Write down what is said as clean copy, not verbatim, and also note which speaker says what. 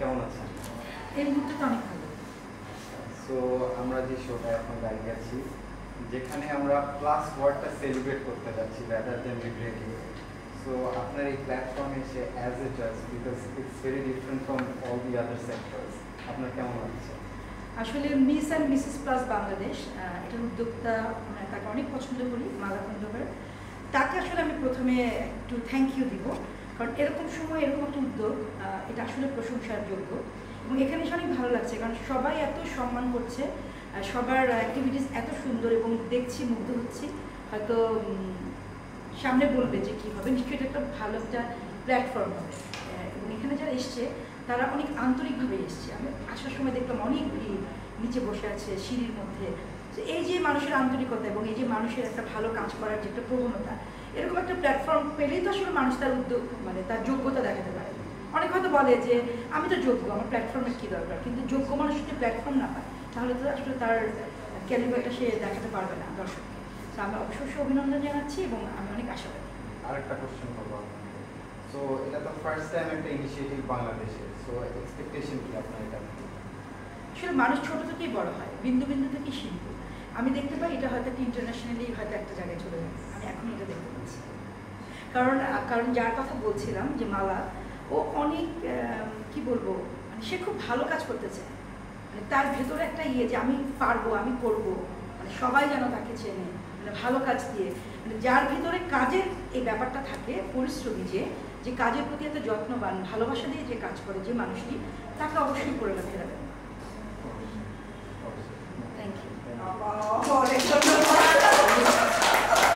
Speaker 1: কেমন আছেন?
Speaker 2: এই মুহূর্তে তো অনেক ভালো।
Speaker 1: সো আমরা যে শোটা এখন দাঁড়িয়ে আছি, যেখানে আমরা প্লাস ওয়ার্ডটা সেলিব্রেট করতে যাচ্ছি রাদার দ্যান রিগ্রেটিং। সো আপনার এই প্ল্যাটফর্মে এসে অ্যাজ এ জাজ, because it's very different from all the other sectors, আপনার কেমন লাগছে?
Speaker 2: আসলে miss and Mrs plus Bangladesh এটার উদ্যোক্তা, তাকে অনেক পছন্দ করি, মালা খন্দকার। তাকে আসলে আমি প্রথমে একটু থ্যাংক ইউ দিব, কারণ এরকম সময় এরকম একটা উদ্যোগ এটা আসলে প্রশংসার যোগ্য। এবং এখানে এসে অনেক ভালো লাগছে, কারণ সবাই এত সম্মান করছে, সবার অ্যাক্টিভিটিস এত সুন্দর এবং দেখছি মুগ্ধ হচ্ছি। হয়তো সামনে বলবে যে কী হবে, নিশ্চয়ই এটা একটা ভালো একটা প্ল্যাটফর্ম হবে। এবং এখানে যারা এসছে তারা অনেক আন্তরিকভাবে এসছে। আমি আসার সময় দেখলাম অনেক ভিড়, নিচে বসে আছে সিঁড়ির মধ্যে। এই যে মানুষের আন্তরিকতা এবং এই যে মানুষের একটা ভালো কাজ করার যে একটা প্রবণতা, এরকম একটা প্ল্যাটফর্ম পেলেই তো আসলে মানুষ তার উদ্যোগ তার যোগ্যতা দেখাতে পারে। অনেক হয়তো বলে যে আমি তো যোগ্য, আমার প্ল্যাটফর্মের কী দরকার, কিন্তু যোগ্য মানুষ যদি প্ল্যাটফর্ম না পায় তাহলে তো আসলে তার ক্যালিবারটা সে দেখাতে পারবে না দর্শককে। তো আমি অবশ্যই অভিনন্দন জানাচ্ছি এবং আমি অনেক আশাবাদী।
Speaker 1: আরেকটা কোশ্চেন করবো আপনাকে। সো এটা তো ফার্স্ট টাইম একটা ইনিশিয়েটিভ বাংলাদেশে, সো এক্সপেকটেশন কি আপনার এটা?
Speaker 2: আসলে মানুষ ছোট থেকেই বড় হয়, বিন্দু বিন্দু থেকেই শিল্প। আমি দেখতে পাই এটা হয়তো একটা ইন্টারন্যাশনালি হয়তো একটা জায়গায় চলে যাবে, আমি এখন এটা দেখতে পাচ্ছি। কারণ যার কথা বলছিলাম যে মালা, ও অনেক কি বলবো, মানে সে খুব ভালো কাজ করতে চায়। মানে তার ভেতরে একটা যে আমি পারবো, আমি করব, মানে সবাই যেন তাকে চেনে, মানে ভালো কাজ দিয়ে। মানে যার ভিতরে কাজের এই ব্যাপারটা থাকে, পরিশ্রমী যে কাজের প্রতি এত যত্নবান, ভালোবাসা দিয়ে যে কাজ করে যে মানুষটি, তাকে অবশ্যই করে ফেরাবেন। Thank you.